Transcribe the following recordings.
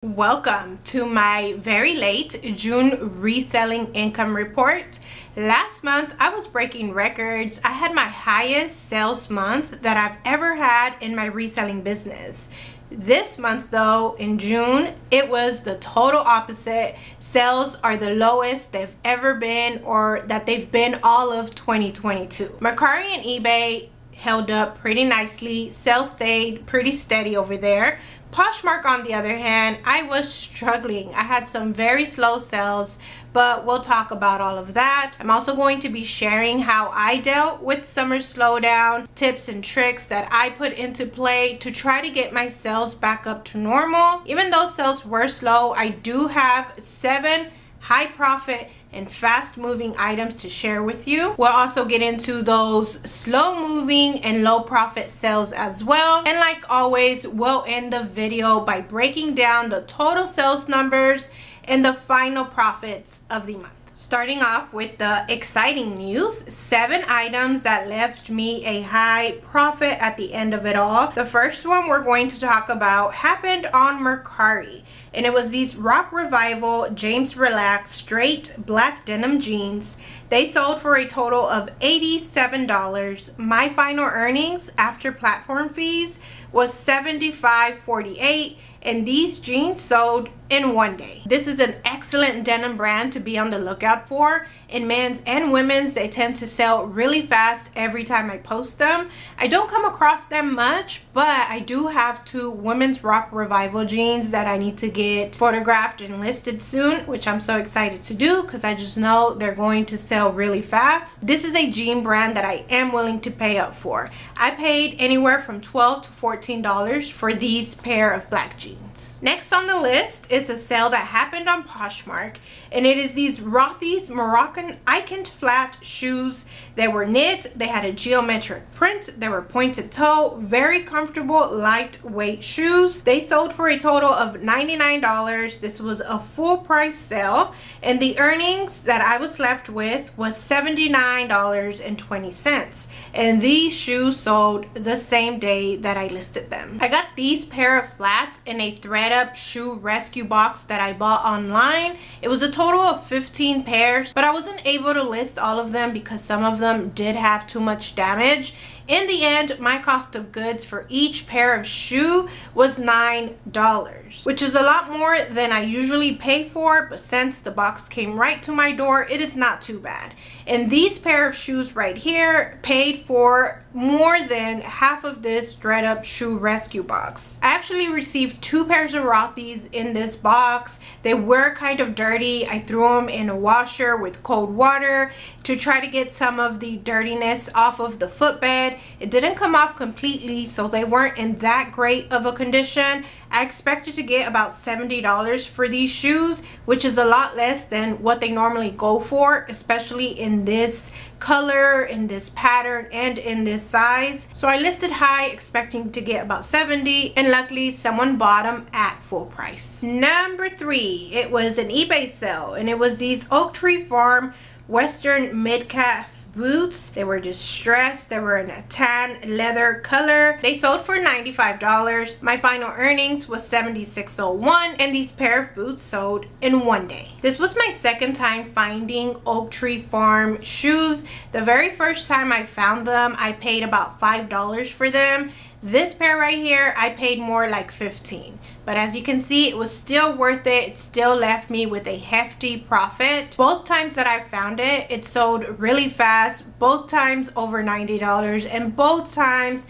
Welcome to my very late June reselling income report. Last month I was breaking records. I had my highest sales month that I've ever had in my reselling business. This month though, in June, it was the total opposite. Sales are the lowest they've ever been, or that they've been all of 2022. Mercari and eBay held up pretty nicely. Sales stayed pretty steady over there. Poshmark, on the other hand, I was struggling. I had some very slow sales, but we'll talk about all of that. I'm also going to be sharing how I dealt with summer slowdown, tips and tricks that I put into play to try to get my sales back up to normal. Even though sales were slow, I do have 7 high profit and fast moving items to share with you. We'll also get into those slow moving and low profit sales as well. And like always, we'll end the video by breaking down the total sales numbers and the final profits of the month. Starting off with the exciting news, 7 items that left me a high profit at the end of it all. The first one we're going to talk about happened on Mercari, and it was these Rock Revival James Relax straight black denim jeans. They sold for a total of $87. My final earnings after platform fees was $75.48, and these jeans sold in one day. This is an excellent denim brand to be on the lookout for. In men's and women's, they tend to sell really fast every time I post them. I don't come across them much, but I do have 2 women's Rock Revival jeans that I need to get photographed and listed soon, which I'm so excited to do because I just know they're going to sell really fast. This is a jean brand that I am willing to pay up for. I paid anywhere from $12 to $14 for these pair of black jeans. Next on the list is a sale that happened on Poshmark, and it is these Rothy's Moroccan Icon flat shoes. They were knit, they had a geometric print, they were pointed toe, very comfortable lightweight shoes. They sold for a total of $99. This was a full price sale, and the earnings that I was left with was $79.20, and these shoes sold the same day that I listed them. I got these pair of flats in a ThredUp shoe rescue box that I bought online. It was a total of 15 pairs, but I wasn't able to list all of them because some of them did have too much damage. In the end, my cost of goods for each pair of shoe was $9, which is a lot more than I usually pay for, but since the box came right to my door, it is not too bad. And these pair of shoes right here paid for more than half of this ThredUp shoe rescue box. I actually received 2 pairs of Rothy's in this box. They were kind of dirty. I threw them in a washer with cold water to try to get some of the dirtiness off of the footbed. It didn't come off completely, so they weren't in that great of a condition. I expected to get about $70 for these shoes, which is a lot less than what they normally go for, especially in this color, in this pattern, and in this size. So I listed high expecting to get about $70, and luckily someone bought them at full price. Number 3, it was an eBay sale, and it was these Oak Tree Farm Western mid-calf boots. They were distressed. They were in a tan leather color. They sold for $95. My final earnings was $76.01, and these pair of boots sold in one day. This was my second time finding Oak Tree Farm shoes. The very first time I found them, I paid about $5 for them. This pair right here, I paid more, like $15. But as you can see, it was still worth it. It still left me with a hefty profit. Both times that I found it, it sold really fast. Both times over $90, and both times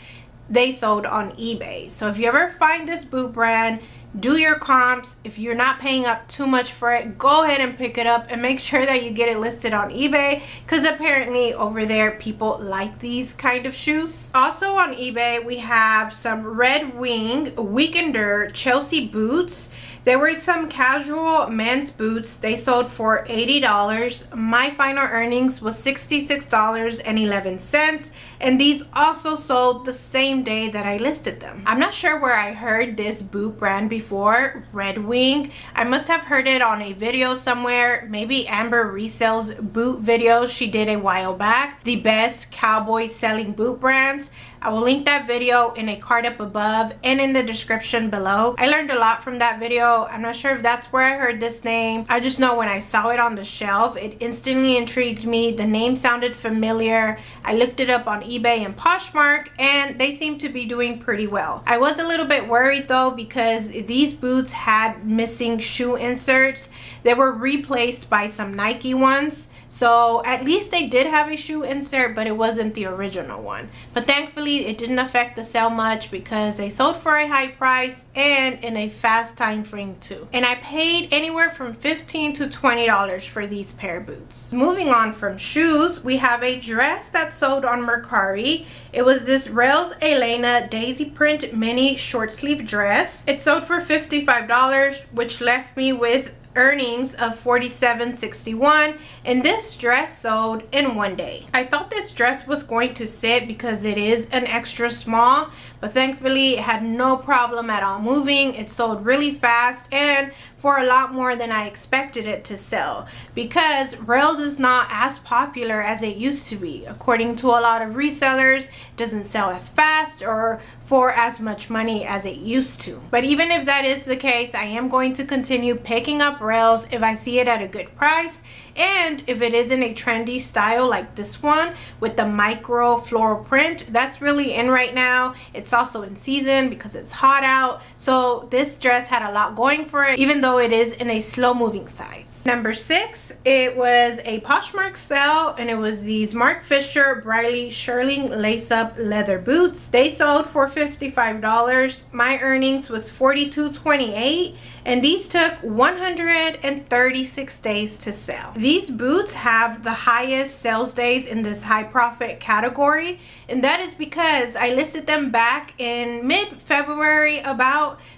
they sold on eBay. So if you ever find this boot brand, do your comps. If you're not paying up too much for it, go ahead and pick it up and make sure that you get it listed on eBay, because apparently over there people like these kind of shoes. Also on eBay, we have some Red Wing Weekender Chelsea boots. There were some casual men's boots. They sold for $80. My final earnings was $66.11, and these also sold the same day that I listed them. I'm not sure where I heard this boot brand before, Red Wing. I must have heard it on a video somewhere, maybe Amber Resells boot videos she did a while back, the best cowboy selling boot brands. I will link that video in a card up above and in the description below. I learned a lot from that video. I'm not sure if that's where I heard this name. I just know when I saw it on the shelf, it instantly intrigued me. The name sounded familiar. I looked it up on eBay and Poshmark, and they seem to be doing pretty well. I was a little bit worried though, because these boots had missing shoe inserts. They were replaced by some Nike ones. So at least they did have a shoe insert, but it wasn't the original one. But thankfully it didn't affect the sale much because they sold for a high price and in a fast time frame too. And I paid anywhere from $15 to $20 for these pair of boots. Moving on from shoes, we have a dress that sold on Mercari. It was this Rails Elena daisy print mini short sleeve dress. It sold for $55, which left me with earnings of $47.61, and this dress sold in one day. I thought this dress was going to sit because it is an extra small, but thankfully it had no problem at all moving. It sold really fast and for a lot more than I expected it to sell, because Rails is not as popular as it used to be. According to a lot of resellers, it doesn't sell as fast or for as much money as it used to. But even if that is the case, I am going to continue picking up Rails if I see it at a good price, and if it is in a trendy style like this one with the micro floral print. That's really in right now. It's also in season because it's hot out, so this dress had a lot going for it, even though it is in a slow moving size. Number 6, it was a Poshmark sale, and it was these Mark Fisher Briley Shearling lace up leather boots. They sold for $55. My earnings was $42.28, and these took 136 days to sell. These boots have the highest sales days in this high profit category, and that is because I listed them back in mid-February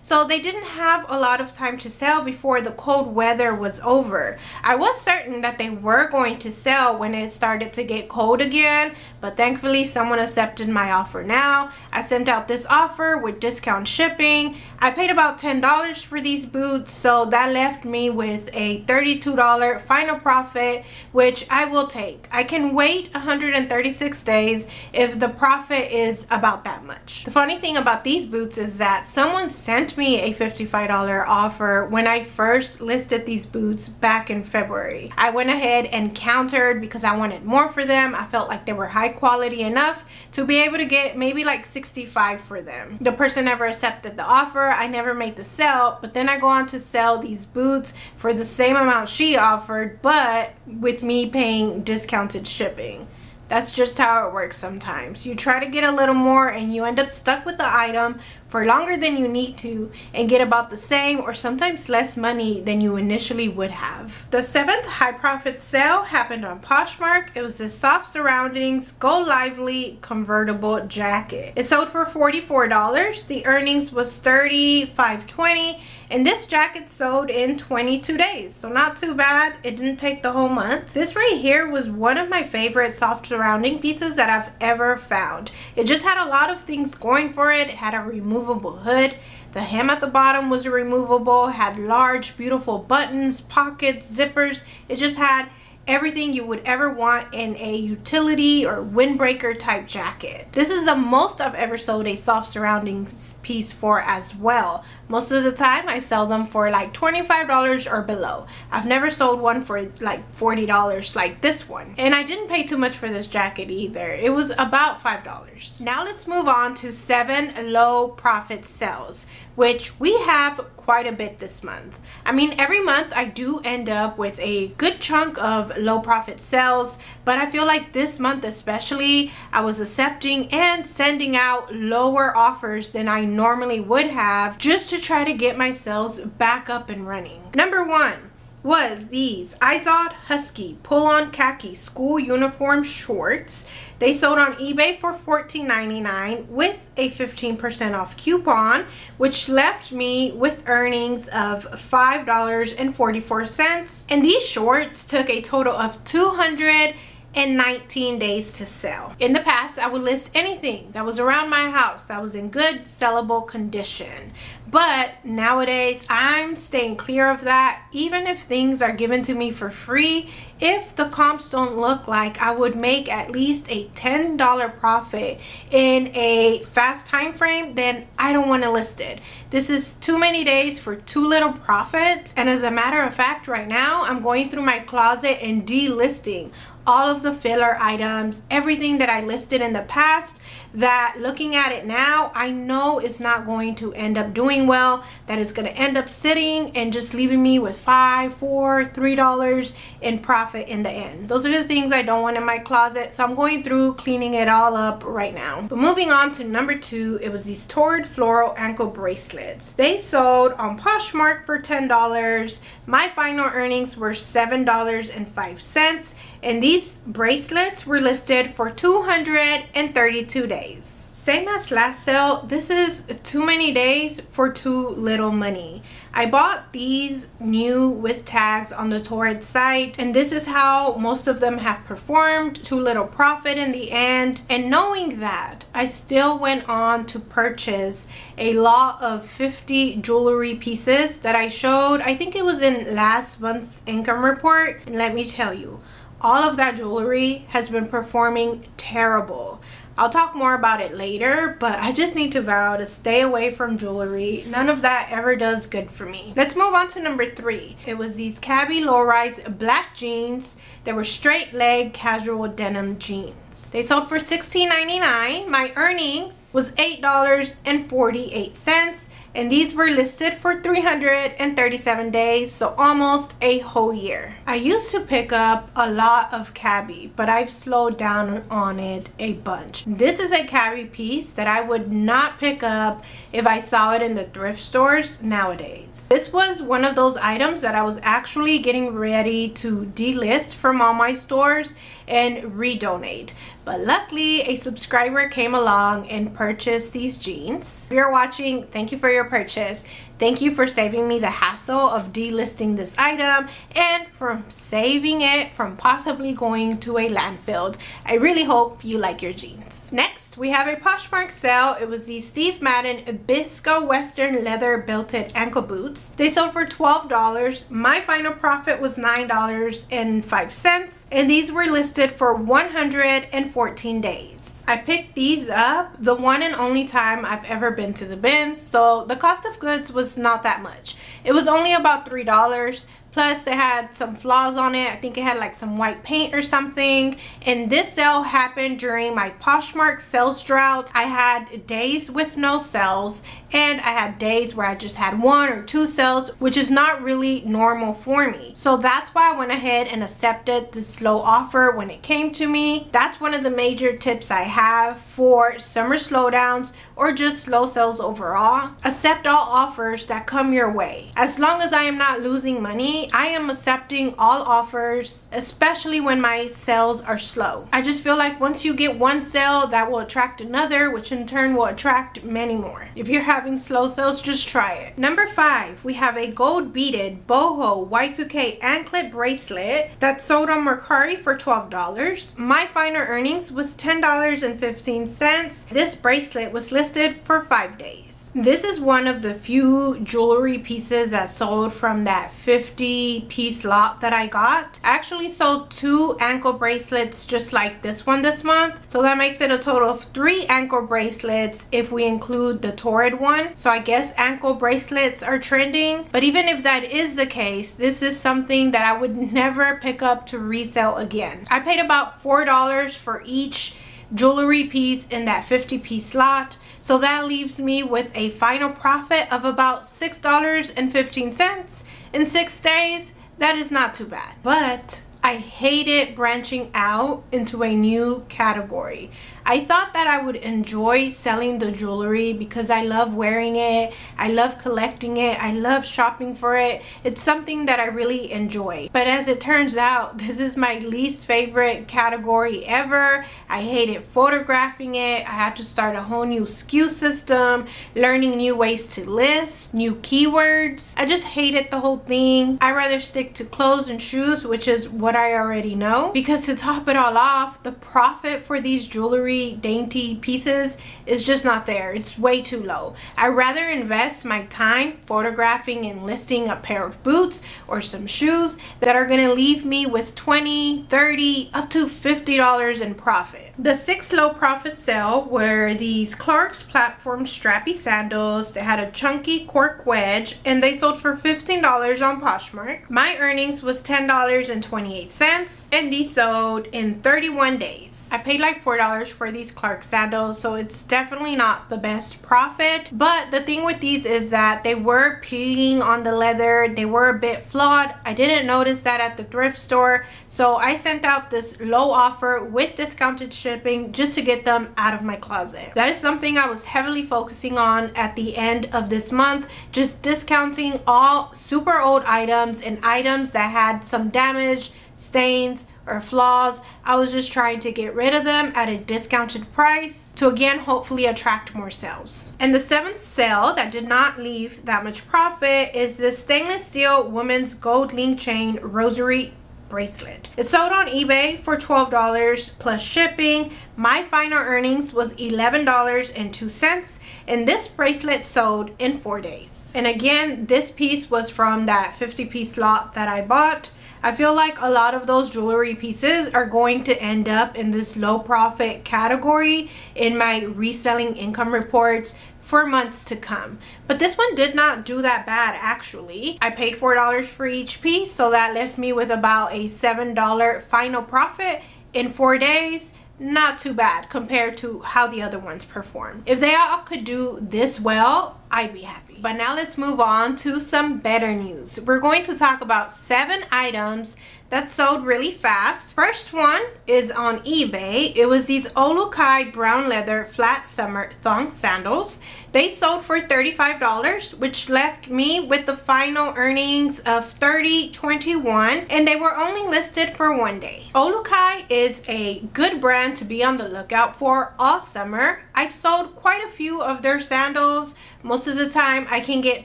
so they didn't have a lot of time to sell before the cold weather was over. I was certain that they were going to sell when it started to get cold again, but thankfully someone accepted my offer now. I sent out this offer with discount shipping. I paid about $10 for these boots, so that left me with a $32 final profit, which I will take. I can wait 136 days if the profit is about that much. The funny thing about these boots is that someone sent me a $55 offer when I first listed these boots back in February. I went ahead and countered because I wanted more for them. I felt like they were high quality enough to be able to get maybe like $65 for them. The person never accepted the offer. I never made the sale, but then I go on to sell these boots for the same amount she offered, but with me paying discounted shipping. That's just how it works sometimes. You try to get a little more and you end up stuck with the item for longer than you need to and get about the same or sometimes less money than you initially would have. The 7th high profit sale happened on Poshmark. It was this Soft Surroundings Go Lively convertible jacket. It sold for $44. The earnings was $35.20, and this jacket sold in 22 days, so not too bad. It didn't take the whole month. This right here was one of my favorite soft surrounding pieces that I've ever found. It just had a lot of things going for it. It had a removable hood. The hem at the bottom was removable, had large beautiful buttons, pockets, zippers. It just had everything you would ever want in a utility or windbreaker type jacket. This is the most I've ever sold a soft surroundings piece for as well. Most of the time I sell them for like $25 or below. I've never sold one for like $40 like this one. And I didn't pay too much for this jacket either. It was about $5. Now let's move on to 7 low profit sales, which we have quite a bit this month. I mean, every month I do end up with a good chunk of low profit sales, but I feel like this month especially, I was accepting and sending out lower offers than I normally would have just to try to get my sales back up and running. Number 1 was these Izod Husky pull-on khaki school uniform shorts. They sold on eBay for $14.99 with a 15% off coupon, which left me with earnings of $5.44. And these shorts took a total of 219 days to sell. In the past, I would list anything that was around my house that was in good sellable condition. But nowadays, I'm staying clear of that. Even if things are given to me for free, if the comps don't look like I would make at least a $10 profit in a fast time frame, then I don't want to list it. This is too many days for too little profit. And as a matter of fact, right now, I'm going through my closet and delisting all of the filler items, everything that I listed in the past, that looking at it now, I know it's not going to end up doing well, that it's going to end up sitting and just leaving me with $5, $4, $3 in profit in the end. Those are the things I don't want in my closet, so I'm going through cleaning it all up right now. But moving on to number 2, it was these Torrid floral ankle bracelets. They sold on Poshmark for $10. My final earnings were $7.05. And these bracelets were listed for 232 days. Same as last sale, this is too many days for too little money. I bought these new with tags on the Torrid site, and this is how most of them have performed. Too little profit in the end. And knowing that, I still went on to purchase a lot of 50 jewelry pieces that I showed. I think it was in last month's income report. And let me tell you, all of that jewelry has been performing terrible. I'll talk more about it later, but I just need to vow to stay away from jewelry. None of that ever does good for me. Let's move on to number 3. It was these Cabby low-rise black jeans. They were straight leg casual denim jeans. They sold for $16.99. My earnings was $8.48. And these were listed for 337 days, so almost a whole year. I used to pick up a lot of Cabby, but I've slowed down on it a bunch. This is a Cabby piece that I would not pick up if I saw it in the thrift stores nowadays. This was one of those items that I was actually getting ready to delist from all my stores and redonate. But luckily, a subscriber came along and purchased these jeans. If you're watching, thank you for your purchase. Thank you for saving me the hassle of delisting this item and from saving it from possibly going to a landfill. I really hope you like your jeans. Next, we have a Poshmark sale. It was these Steve Madden Bisco Western leather belted ankle boots. They sold for $12. My final profit was $9.05, and these were listed for 114 days. I picked these up the one and only time I've ever been to the bins, so the cost of goods was not that much. It was only about $3. Plus, they had some flaws on it. I think it had like some white paint or something. And this sale happened during my Poshmark sales drought. I had days with no sales, and I had days where I just had 1 or 2 sales, which is not really normal for me. So that's why I went ahead and accepted this low offer when it came to me. That's one of the major tips I have for summer slowdowns or just slow sales overall. Accept all offers that come your way. As long as I am not losing money, I am accepting all offers, especially when my sales are slow. I just feel like once you get one sale, that will attract another, which in turn will attract many more. If you're having slow sales, just try it. Number 5, we have a gold beaded boho Y2K anklet bracelet that sold on Mercari for $12. My final earnings was $10.15. This bracelet was listed for 5 days. This is one of the few jewelry pieces that sold from that 50 piece lot that I got. I actually sold 2 ankle bracelets just like this one this month. So that makes it a total of 3 ankle bracelets if we include the Torrid one. So I guess ankle bracelets are trending. But even if that is the case, this is something that I would never pick up to resell again. I paid about $4 for each jewelry piece in that 50 piece lot. So that leaves me with a final profit of about $6.15 in 6 days. That is not too bad. But I hated branching out into a new category. I thought that I would enjoy selling the jewelry because I love wearing it. I love collecting it. I love shopping for it. It's something that I really enjoy. But as it turns out, this is my least favorite category ever. I hated photographing it. I had to start a whole new SKU system, learning new ways to list, new keywords. I just hated the whole thing. I rather stick to clothes and shoes, which is what I already know. Because to top it all off, the profit for these jewelry luxury dainty pieces is just not there. It's way too low. I'd rather invest my time photographing and listing a pair of boots or some shoes that are gonna leave me with $20, $30, up to $50 in profit. The 6 low profit sale were these Clarks platform strappy sandals. They had a chunky cork wedge and they sold for $15 on Poshmark. My earnings was $10.28 and these sold in 31 days. I paid like $4 for these Clark sandals, so it's definitely not the best profit. But the thing with these is that they were peeling on the leather. They were a bit flawed. I didn't notice that at the thrift store, so I sent out this low offer with discounted shipping just to get them out of my closet. That is something I was heavily focusing on at the end of this month, just discounting all super old items and items that had some damage, stains, or flaws. I was just trying to get rid of them at a discounted price to again hopefully attract more sales. And the 7th sale that did not leave that much profit is the stainless steel women's gold link chain rosary bracelet. It sold on eBay for $12 plus shipping. My final earnings was $11.02 and this bracelet sold in 4 days. And again, this piece was from that 50-piece lot that I bought. I feel like a lot of those jewelry pieces are going to end up in this low profit category in my reselling income reports for months to come. But this one did not do that bad actually. I paid $4 for each piece, so that left me with about a $7 final profit in 4 days. Not too bad compared to how the other ones performed. If they all could do this well, I'd be happy. But now let's move on to some better news. We're going to talk about 7 items that sold really fast. First one is on eBay. It was these Olukai brown leather flat summer thong sandals. They sold for $35, which left me with the final earnings of $30.21, and they were only listed for 1 day. Olukai is a good brand to be on the lookout for all summer. I've sold quite a few of their sandals. Most of the time I can get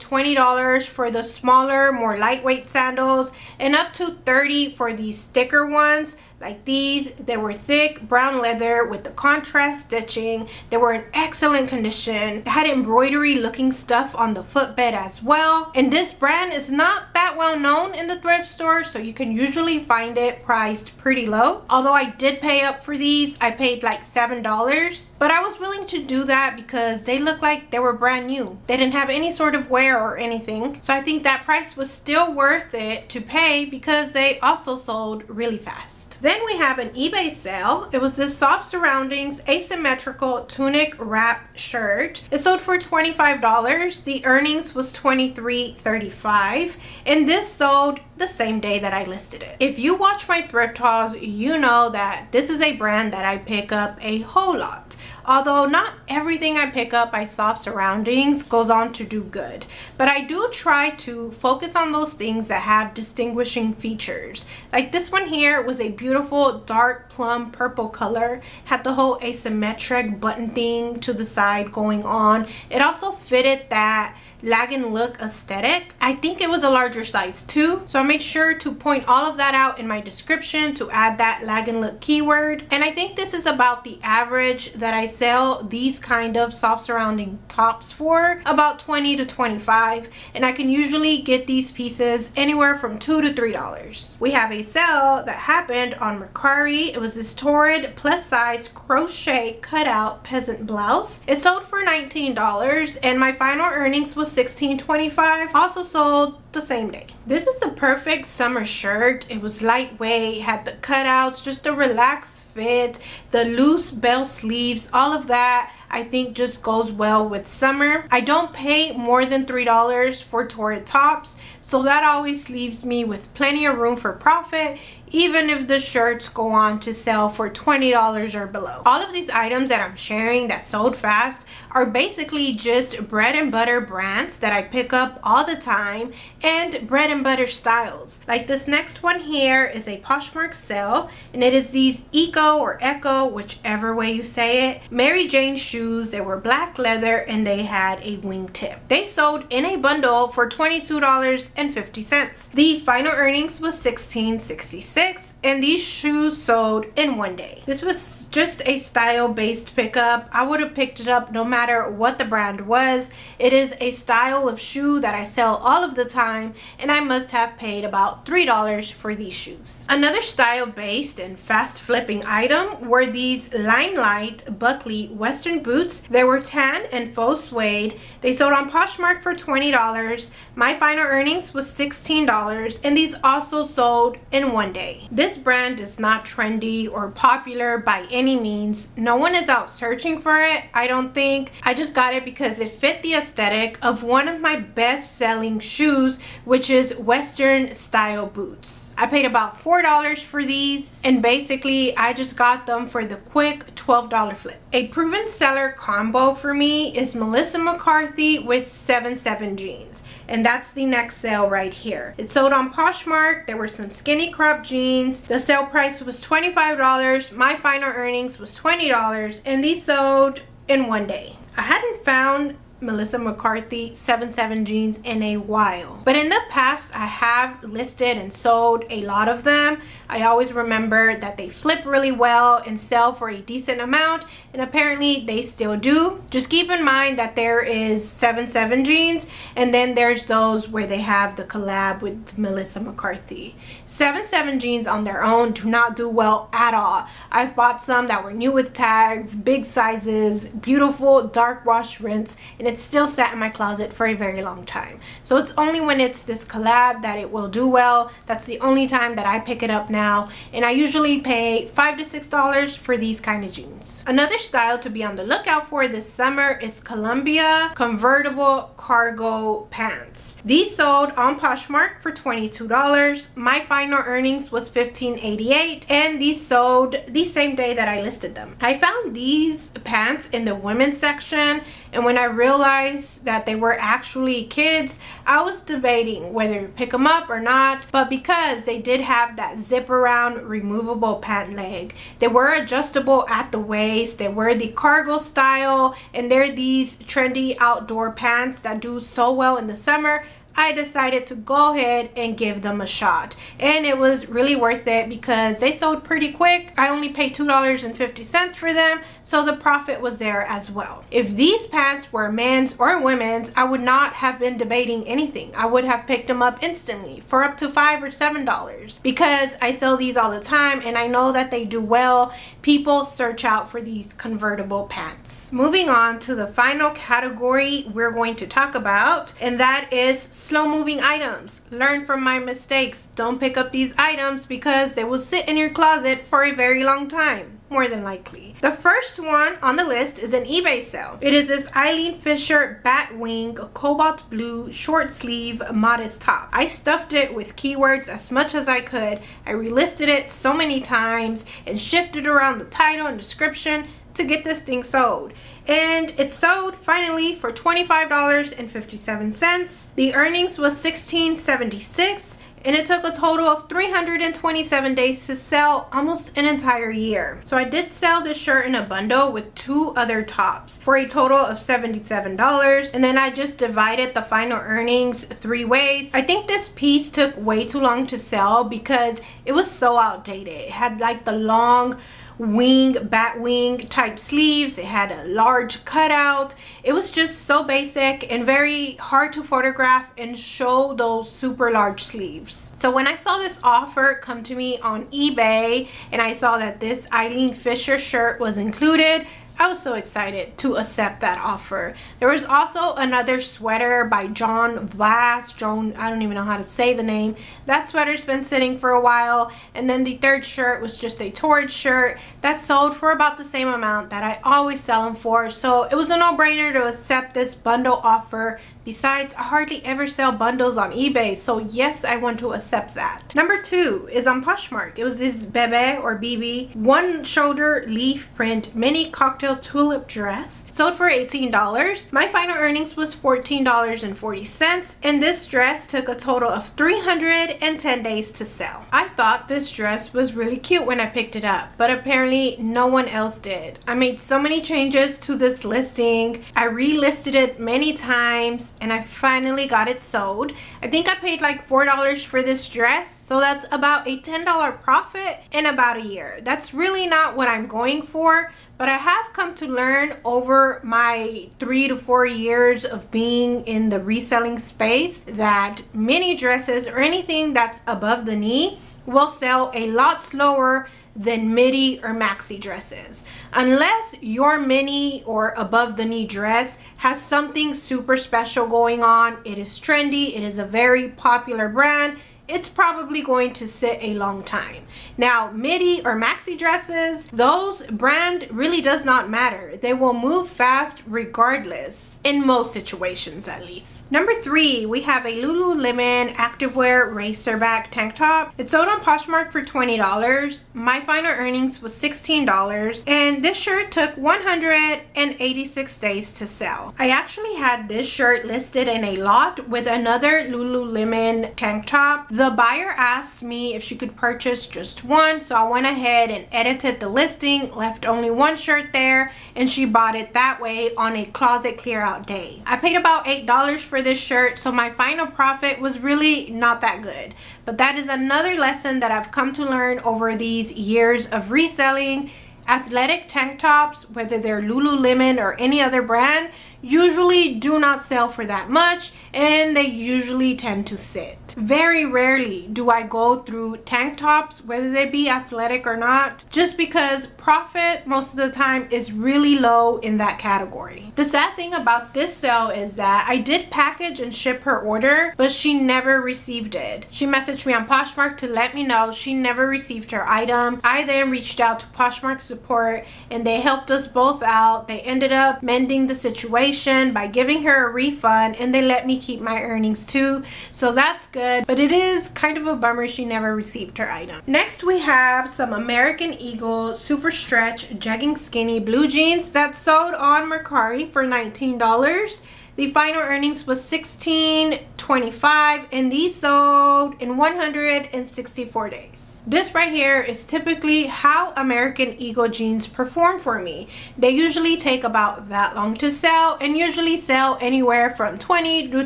$20 for the smaller, more lightweight sandals and up to $30 for these thicker ones. Like these, they were thick brown leather with the contrast stitching. They were in excellent condition. They had embroidery looking stuff on the footbed as well. And this brand is not that well known in the thrift store, so you can usually find it priced pretty low. Although I did pay up for these, I paid like $7, but I was willing to do that because they looked like they were brand new. They didn't have any sort of wear or anything, so I think that price was still worth it to pay because they also sold really fast. Then we have an eBay sale. It was this soft surroundings asymmetrical tunic wrap shirt. It sold for $25. The earnings was $23.35, and this sold the same day that I listed it. If you watch my thrift hauls, you know that this is a brand that I pick up a whole lot. Although not everything I pick up by Soft Surroundings goes on to do good, but I do try to focus on those things that have distinguishing features. Like this one here was a beautiful dark plum purple color, had the whole asymmetric button thing to the side going on. It also fitted that Lagan look aesthetic. I think it was a larger size too, so I made sure to point all of that out in my description to add that Lagan look keyword. And I think this is about the average that I sell these kind of soft surrounding tops for, about $20 to $25, and I can usually get these pieces anywhere from $2 to $3. We have a sale that happened on Mercari. It was this Torrid plus size crochet cutout peasant blouse. It sold for $19 and my final earnings was $16.25, also sold the same day. This is a perfect summer shirt. It was lightweight, had the cutouts, just a relaxed fit, the loose bell sleeves, all of that I think just goes well with summer. I don't pay more than $3 for Torrid tops, so that always leaves me with plenty of room for profit, even if the shirts go on to sell for $20 or below. All of these items that I'm sharing that sold fast are basically just bread and butter brands that I pick up all the time, and bread and butter styles. Like this next one here is a Poshmark sale, and it is these Eco or Echo, whichever way you say it, Mary Jane shoes. They were black leather and they had a wingtip. They sold in a bundle for $22.50. The final earnings was $16.66, and these shoes sold in one day. This was just a style based pickup. I would have picked it up no matter what the brand was. It is a style of shoe that I sell all of the time, and I must have paid about $3 for these shoes. Another style based and fast flipping item were these Limelight Buckley Western boots. They were tan and faux suede. They sold on Poshmark for $20. My final earnings was $16, and these also sold in one day. This brand is not trendy or popular by any means. No one is out searching for it, I don't think. I just got it because it fit the aesthetic of one of my best selling shoes, which is Western style boots. I paid about $4 for these, and basically I just got them for the quick $12 flip. A proven seller combo for me is Melissa McCarthy with 7/7 jeans, and that's the next sale right here. It sold on Poshmark. There were some skinny crop jeans. The sale price was $25. My final earnings was $20, and these sold in one day. I hadn't found Melissa McCarthy 7/7 jeans in a while, but in the past I have listed and sold a lot of them. I always remember that they flip really well and sell for a decent amount, and apparently they still do. Just keep in mind that there is 7/7 jeans, and then there's those where they have the collab with Melissa McCarthy. 7/7 jeans on their own do not do well at all. I've bought some that were new with tags, big sizes, beautiful dark wash rinse, and it's still sat in my closet for a very long time. So it's only when it's this collab that it will do well. That's the only time that I pick it up now, and I usually pay $5 to $6 for these kind of jeans. Another style to be on the lookout for this summer is Columbia convertible cargo pants. These sold on Poshmark for $22. My final earnings was $15.88, and these sold the same day that I listed them. I found these pants in the women's section, and when I realized that they were actually kids, I was debating whether to pick them up or not, but because they did have that zip around removable pant leg, they were adjustable at the waist, they were the cargo style, and they're these trendy outdoor pants that do so well in the summer, I decided to go ahead and give them a shot, and it was really worth it because they sold pretty quick. I only paid $2.50 for them, so the profit was there as well. If these pants were men's or women's, I would not have been debating anything. I would have picked them up instantly for up to $5 or $7 because I sell these all the time, and I know that they do well. People search out for these convertible pants. Moving on to the final category we're going to talk about, and that is slow moving items. Learn from my mistakes. Don't pick up these items because they will sit in your closet for a very long time, more than likely. The first one on the list is an eBay sale. It is this Eileen Fisher Batwing cobalt blue short sleeve modest top. I stuffed it with keywords as much as I could. I relisted it so many times and shifted around the title and description to get this thing sold, and it sold finally for $25.57. The earnings was $16.76, and it took a total of 327 days to sell, almost an entire year. So I did sell this shirt in a bundle with 2 other tops for a total of $77, and then I just divided the final earnings 3 ways. I think this piece took way too long to sell because it was so outdated. It had like the long bat wing type sleeves. It had a large cutout. It was just so basic and very hard to photograph and show those super large sleeves. So when I saw this offer come to me on eBay and I saw that this Eileen Fisher shirt was included, I was so excited to accept that offer. There was also another sweater by John Vass. I don't even know how to say the name. That sweater's been sitting for a while. And then the third shirt was just a Torrid shirt that sold for about the same amount that I always sell them for. So it was a no-brainer to accept this bundle offer Besides, I hardly ever sell bundles on eBay, so yes, I want to accept that. Number 2 is on Poshmark. It was this Bebe or BB one shoulder leaf print mini cocktail tulip dress, sold for $18. My final earnings was $14.40, and this dress took a total of 310 days to sell. I thought this dress was really cute when I picked it up, but apparently no one else did. I made so many changes to this listing. I relisted it many times, and I finally got it sold. I think I paid like $4 for this dress, so that's about a $10 profit in about a year. That's really not what I'm going for, but I have come to learn over my 3 to 4 years of being in the reselling space that mini dresses or anything that's above the knee will sell a lot slower than midi or maxi dresses. Unless your mini or above the knee dress has something super special going on, it is trendy, it is a very popular brand, it's probably going to sit a long time. Now, midi or maxi dresses, those brand really does not matter. They will move fast regardless, in most situations at least. Number 3, we have a Lululemon activewear racerback tank top. It's sold on Poshmark for $20. My final earnings was $16, and this shirt took 186 days to sell. I actually had this shirt listed in a lot with another Lululemon tank top. The buyer asked me if she could purchase just one, so I went ahead and edited the listing, left only one shirt there, and she bought it that way on a closet clear out day. I paid about $8 for this shirt, so my final profit was really not that good. But that is another lesson that I've come to learn over these years of reselling. Athletic tank tops, whether they're Lululemon or any other brand, usually do not sell for that much, and they usually tend to sit. Very rarely do I go through tank tops, whether they be athletic or not, just because profit most of the time is really low in that category. The sad thing about this sale is that I did package and ship her order, but she never received it. She messaged me on Poshmark to let me know she never received her item. I then reached out to Poshmark support, and they helped us both out. They ended up mending the situation by giving her a refund, and they let me keep my earnings too, so that's good, but it is kind of a bummer she never received her item. Next, we have some American Eagle super stretch jegging skinny blue jeans that sold on Mercari for $19. The final earnings was $16.25, and these sold in 164 days. This right here is typically how American Eagle jeans perform for me. They usually take about that long to sell, and usually sell anywhere from $20 to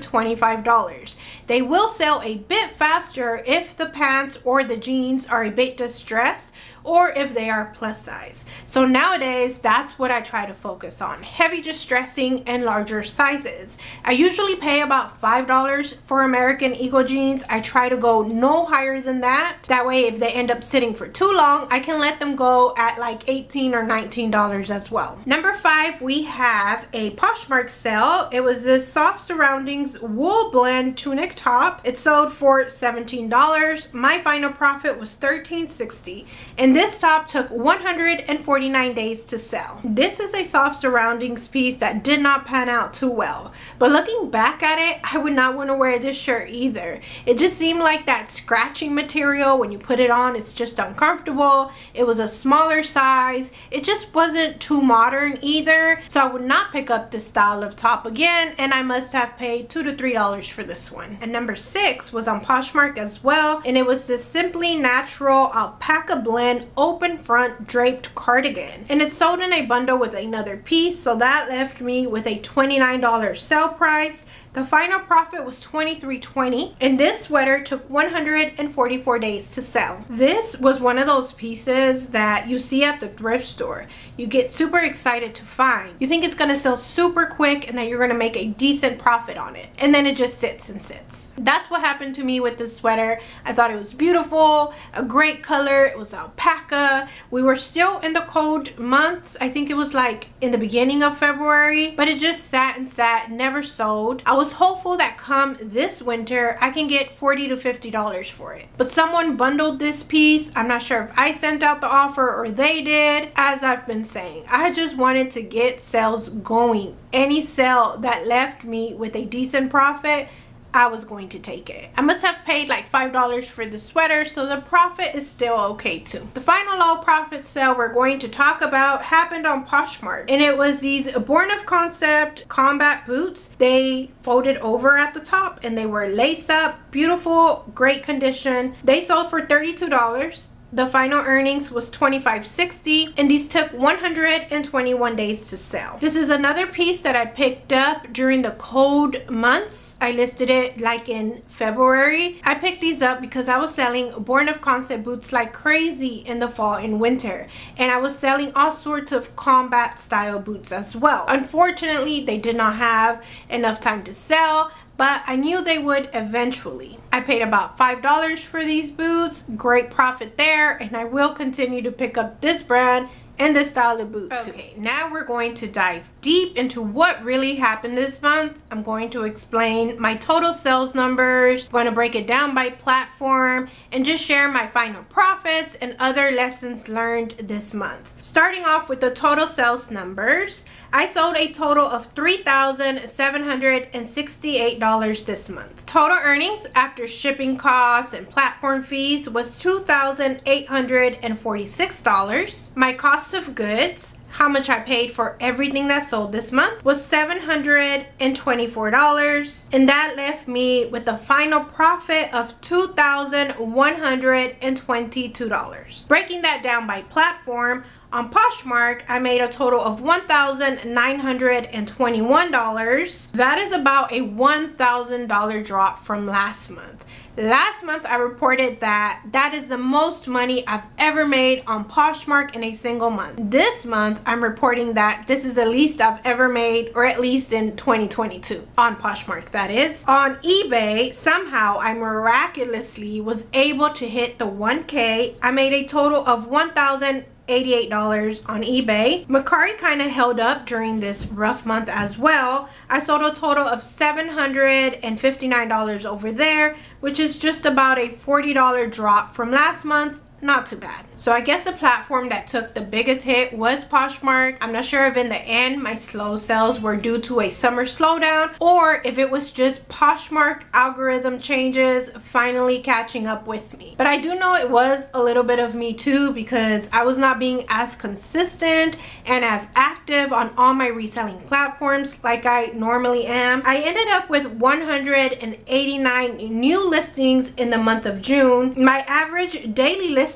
$25. They will sell a bit faster if the pants or the jeans are a bit distressed, or if they are plus size. So nowadays, that's what I try to focus on: heavy distressing and larger sizes. I usually pay about $5 for American Eagle jeans. I try to go no higher than that. That way, if they end up sitting for too long, I can let them go at like $18 or $19 as well. Number 5, we have a Poshmark sale. It was this soft surroundings wool blend tunic top. It sold for $17. My final profit was $13.60, and this top took 149 days to sell. This is a soft surroundings piece that did not pan out too well, but looking back at it, I would not want to wear this shirt either. It just seemed like that scratching material when you put it on, it's just uncomfortable. It was a smaller size. It just wasn't too modern either, so I would not pick up this style of top again, and I must have paid $2 to $3 for this one. And number 6 was on Poshmark as well, and it was this Simply Natural alpaca blend open front draped cardigan, and it's sold in a bundle with another piece, so that left me with a $29 sale price. The final profit was $23.20, and this sweater took 144 days to sell. This was one of those pieces that you see at the thrift store. You get super excited to find. You think it's gonna sell super quick and that you're gonna make a decent profit on it, and then it just sits and sits. That's what happened to me with this sweater. I thought it was beautiful, a great color. It was alpaca. We were still in the cold months. I think it was like in the beginning of February, but it just sat and sat, never sold. I was was hopeful that come this winter, I can get $40 to $50 for it. But someone bundled this piece. I'm not sure if I sent out the offer or they did. As I've been saying, I just wanted to get sales going. Any sale that left me with a decent profit, I was going to take it. I must have paid like $5 for the sweater, so the profit is still okay too. The final low profit sale we're going to talk about happened on Poshmark, and it was these Born of Concept combat boots. They folded over at the top and they were lace up, beautiful, great condition. They sold for $32. The final earnings was $25.60, and these took 121 days to sell. This is another piece that I picked up during the cold months. I listed it like in February. I picked these up because I was selling Born of Concept boots like crazy in the fall and winter, and I was selling all sorts of combat style boots as well. Unfortunately, they did not have enough time to sell, but I knew they would eventually. I paid about $5 for these boots. Great profit there, and I will continue to pick up this brand and this style of boot too. Okay, now we're going to dive deep into what really happened this month. I'm going to explain my total sales numbers. I'm going to break it down by platform and just share my final profits and other lessons learned this month. Starting off with the total sales numbers, I sold a total of $3,768 this month. Total earnings after shipping costs and platform fees was $2,846. My cost of goods, how much I paid for everything that sold this month, was $724, and that left me with a final profit of $2,122. Breaking that down by platform, on Poshmark, I made a total of $1,921. That is about a $1,000 drop from last month. Last month, I reported that that is the most money I've ever made on Poshmark in a single month. This month, I'm reporting that this is the least I've ever made, or at least in 2022, on Poshmark, that is. On eBay, somehow I miraculously was able to hit the 1K. I made a total of $1,088 on eBay. Mercari kind of held up during this rough month as well. I sold a total of $759 over there, which is just about a $40 drop from last month. Not too bad. So I guess the platform that took the biggest hit was Poshmark. I'm not sure if in the end my slow sales were due to a summer slowdown, or if it was just Poshmark algorithm changes finally catching up with me. But I do know it was a little bit of me too, because I was not being as consistent and as active on all my reselling platforms like I normally am. I ended up with 189 new listings in the month of June. My average daily listings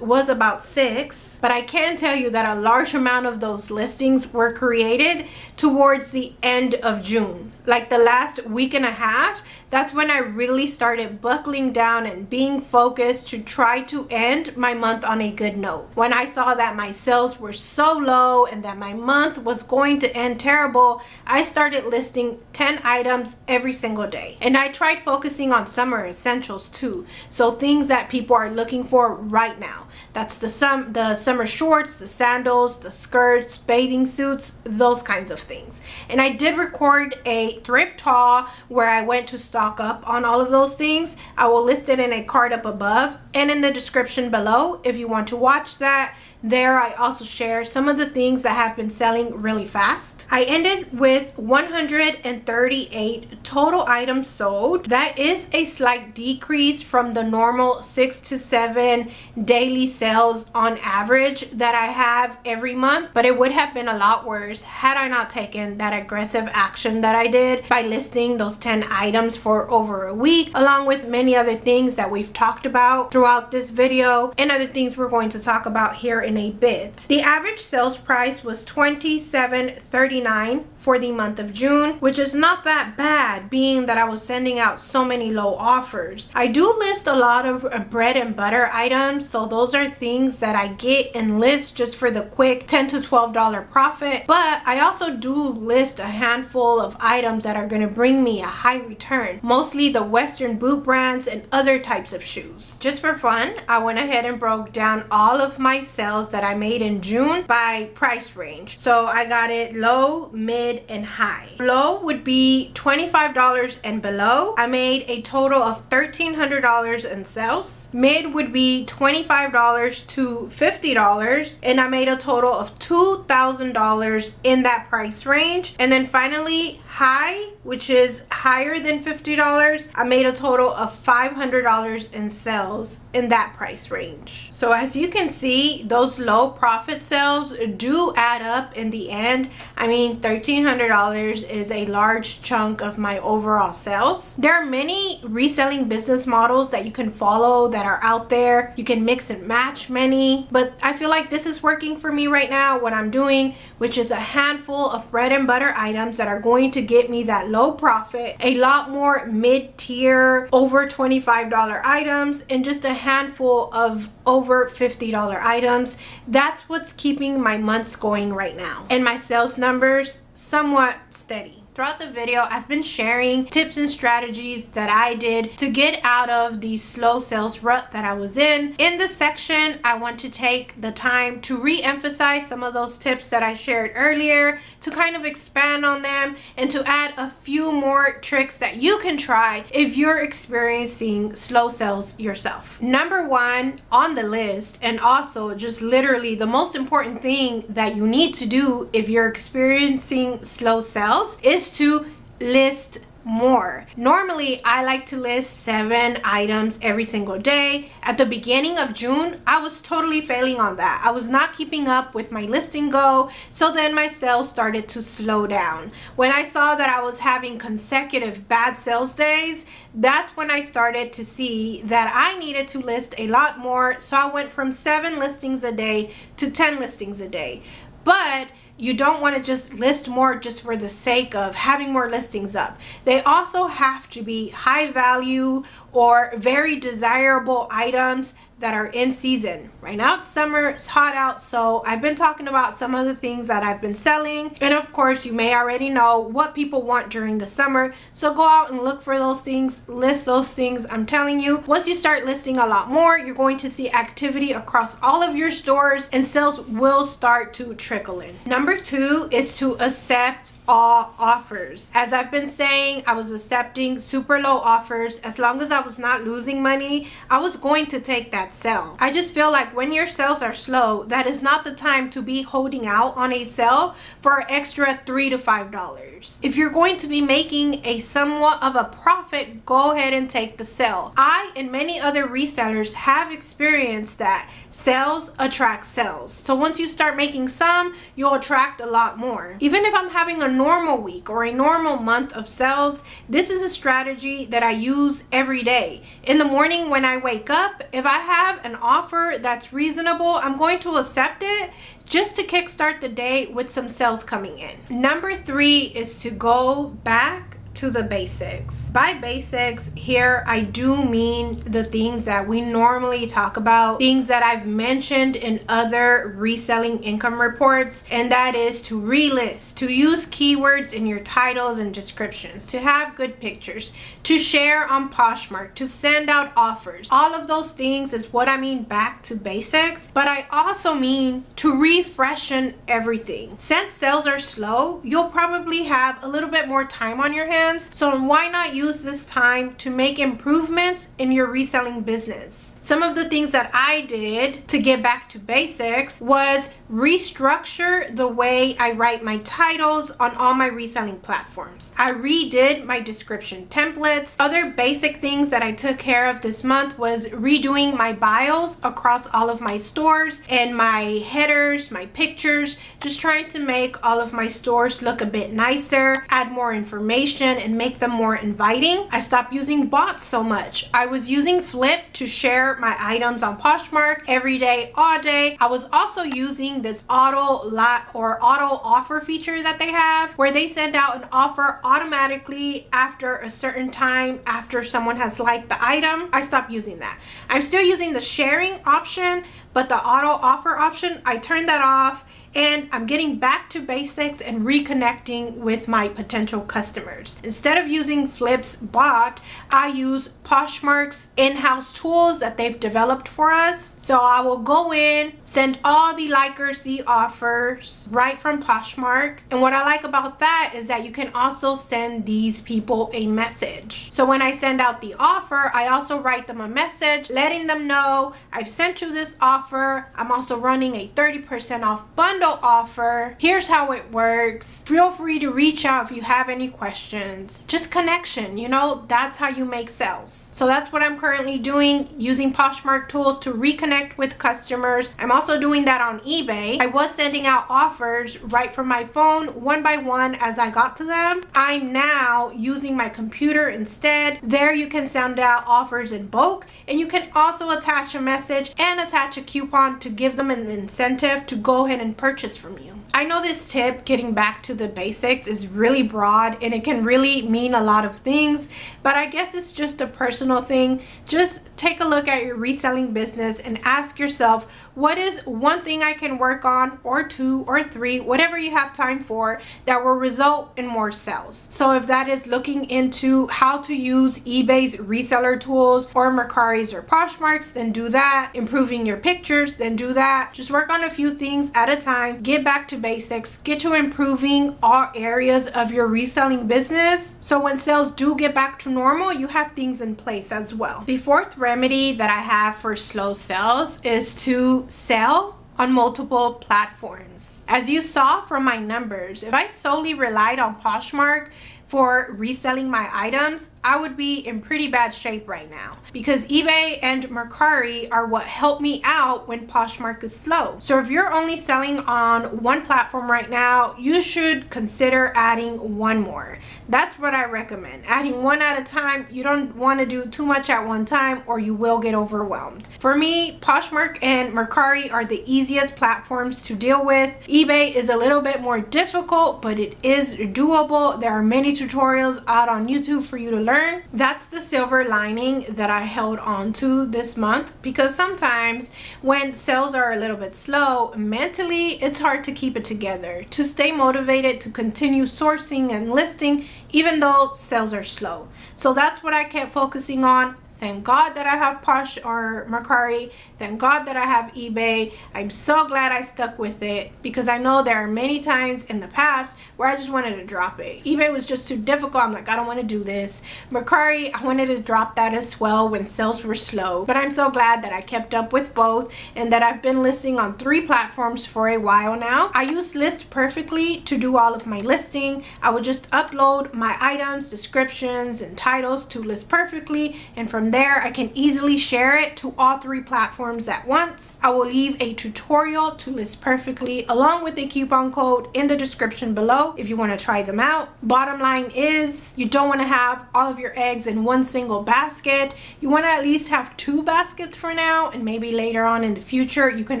was about 6, but I can tell you that a large amount of those listings were created towards the end of June. Like the last week and a half, that's when I really started buckling down and being focused to try to end my month on a good note. When I saw that my sales were so low and that my month was going to end terrible, I started listing 10 items every single day. And I tried focusing on summer essentials too. So things that people are looking for right now. That's the summer shorts, the sandals, the skirts, bathing suits, those kinds of things. And I did record a thrift haul where I went to stock up on all of those things. I will list it in a card up above and in the description below if you want to watch that. There I also share some of the things that have been selling really fast. I ended with 138 total items sold. That is a slight decrease from the normal 6 to 7 daily sales on average that I have every month, but it would have been a lot worse had I not taken that aggressive action that I did by listing those 10 items for over a week, along with many other things that we've talked about throughout this video and other things we're going to talk about here in a bit. The average sales price was $27.39 for the month of June, which is not that bad, being that I was sending out so many low offers. I do list a lot of bread and butter items, so those are things that I get and list just for the quick $10 to $12 profit, but I also do list a handful of items that are going to bring me a high return, mostly the Western boot brands and other types of shoes. Just for fun, I went ahead and broke down all of my sales that I made in June by price range. So I got it low, mid, mid, and high. Low would be $25 and below. I made a total of $1,300 in sales. Mid would be $25 to $50, and I made a total of $2,000 in that price range. And then finally, high, which is higher than $50, I made a total of $500 in sales in that price range. So as you can see, those low profit sales do add up in the end. I mean, $1,300 is a large chunk of my overall sales. There are many reselling business models that you can follow that are out there. You can mix and match many, but I feel like this is working for me right now, what I'm doing, which is a handful of bread and butter items that are going to get me that low profit, a lot more mid-tier, over $25 items, and just a handful of over $50 items. That's what's keeping my months going right now, and my sales numbers somewhat steady. Throughout the video, I've been sharing tips and strategies that I did to get out of the slow sales rut that I was in. In this section, I want to take the time to re-emphasize some of those tips that I shared earlier, to kind of expand on them, and to add a few more tricks that you can try if you're experiencing slow sales yourself. Number one on the list, and also just literally the most important thing that you need to do if you're experiencing slow sales, is to list more. Normally, I like to list 7 items every single day. At the beginning of June, I was totally failing on that. I was not keeping up with my listing goal, so then my sales started to slow down. When I saw that I was having consecutive bad sales days, that's when I started to see that I needed to list a lot more, so I went from 7 listings a day to 10 listings a day. But you don't want to just list more just for the sake of having more listings up. They also have to be high value or very desirable items that are in season. Right now it's summer, it's hot out, so I've been talking about some of the things that I've been selling. And of course, you may already know what people want during the summer, so go out and look for those things, list those things. I'm telling you, once you start listing a lot more, you're going to see activity across all of your stores, and sales will start to trickle in. Number 2 is to accept all offers. As I've been saying, I was accepting super low offers. As long as I was not losing money, I was going to take that sale. I just feel like when your sales are slow, that is not the time to be holding out on a sale for an extra $3 to $5. If you're going to be making a somewhat of a profit, go ahead and take the sale. I and many other resellers have experienced that sales attract sales. So once you start making some, you'll attract a lot more. Even if I'm having a normal week or a normal month of sales, this is a strategy that I use every day. In the morning when I wake up, if I have an offer that's reasonable, I'm going to accept it just to kickstart the day with some sales coming in. Number 3 is to go back to the basics. By basics here, I do mean the things that we normally talk about, things that I've mentioned in other reselling income reports, and that is to relist, to use keywords in your titles and descriptions, to have good pictures, to share on Poshmark, to send out offers. All of those things is what I mean back to basics, but I also mean to refreshen everything. Since sales are slow, you'll probably have a little bit more time on your hands. So why not use this time to make improvements in your reselling business? Some of the things that I did to get back to basics was restructure the way I write my titles on all my reselling platforms. I redid my description templates. Other basic things that I took care of this month was redoing my bios across all of my stores and my headers, my pictures, just trying to make all of my stores look a bit nicer, add more information, and make them more inviting. I stopped using bots so much. I was using Flip to share my items on Poshmark every day, all day. I was also using this auto offer feature that they have, where they send out an offer automatically after a certain time after someone has liked the item. I stopped using that. I'm still using the sharing option, but the auto offer option, I turned that off. and I'm getting back to basics and reconnecting with my potential customers. Instead of using Flipsbot, I use Poshmark's in-house tools that they've developed for us. So I will go in, send all the likers the offers right from Poshmark. And what I like about that is that you can also send these people a message. So when I send out the offer, I also write them a message letting them know I've sent you this offer. I'm also running a 30% off bundle offer. Here's how it works. Feel free to reach out if you have any questions. Just connection, you know, that's how you make sales. So that's what I'm currently doing, using Poshmark tools to reconnect with customers. I'm also doing that on eBay. I was sending out offers right from my phone one by one as I got to them. I'm now using my computer instead. There you can send out offers in bulk, and you can also attach a message and attach a coupon to give them an incentive to go ahead and purchase from you. I know this tip, getting back to the basics, is really broad and it can really mean a lot of things, but I guess it's just a personal thing. Just take a look at your reselling business and ask yourself, what is one thing I can work on, or two or three, whatever you have time for, that will result in more sales. So if that is looking into how to use eBay's reseller tools or Mercari's or Poshmark's, then do that. Improving your pictures, then do that. Just work on a few things at a time. Get back to basics. Get to improving all areas of your reselling business, so when sales do get back to normal, you have things in place as well. The fourth remedy that I have for slow sales is to sell on multiple platforms. As you saw from my numbers, if I solely relied on Poshmark for reselling my items, I would be in pretty bad shape right now, because eBay and Mercari are what help me out when Poshmark is slow. So if you're only selling on one platform right now, you should consider adding one more. That's what I recommend. Adding one at a time. You don't want to do too much at one time or you will get overwhelmed. For me, Poshmark and Mercari are the easiest platforms to deal with. eBay is a little bit more difficult, but it is doable. There are many tutorials out on YouTube for you to learn. That's the silver lining that I held on to this month, because sometimes when sales are a little bit slow, mentally it's hard to keep it together, to stay motivated to continue sourcing and listing even though sales are slow. So that's what I kept focusing on. Thank God that I have Posh or Mercari. Thank God that I have eBay. I'm so glad I stuck with it, because I know there are many times in the past where I just wanted to drop it. eBay was just too difficult. I'm like, I don't want to do this. Mercari, I wanted to drop that as well when sales were slow. But I'm so glad that I kept up with both and that I've been listing on 3 platforms for a while now. I use List Perfectly to do all of my listing. I would just upload my items, descriptions, and titles to List Perfectly, and from there I can easily share it to all 3 platforms at once. I will leave a tutorial to List Perfectly along with a coupon code in the description below if you want to try them out. Bottom line is, you don't want to have all of your eggs in one single basket. You want to at least have 2 baskets for now, and maybe later on in the future you can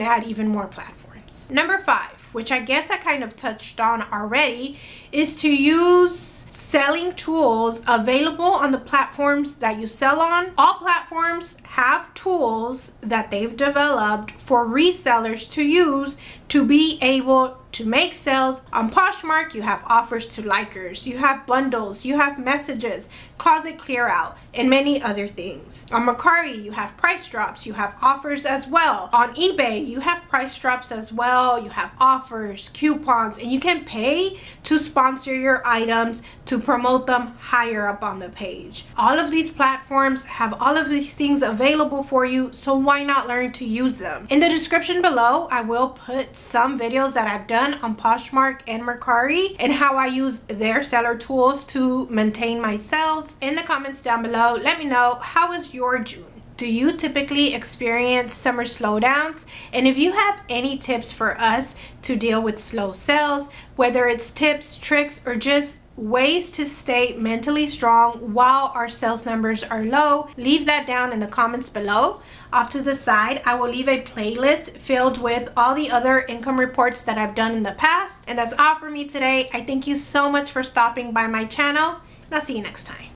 add even more platforms. Number 5, which I guess I kind of touched on already, is to use selling tools available on the platforms that you sell on. All platforms have tools that they've developed for resellers to use to be able to make sales. On Poshmark, you have offers to likers, you have bundles, you have messages, closet clear out, and many other things. On Mercari, you have price drops, you have offers as well. On eBay, you have price drops as well, you have offers, coupons, and you can pay to sponsor your items to promote them higher up on the page. All of these platforms have all of these things available for you, so why not learn to use them? In the description below, I will put some videos that I've done on Poshmark and Mercari and how I use their seller tools to maintain my sales. In the comments down below, let me know, how was your June? Do you typically experience summer slowdowns? And if you have any tips for us to deal with slow sales, whether it's tips, tricks, or just ways to stay mentally strong while our sales numbers are low, leave that down in the comments below. Off to the side, I will leave a playlist filled with all the other income reports that I've done in the past. And that's all for me today. I thank you so much for stopping by my channel, and I'll see you next time.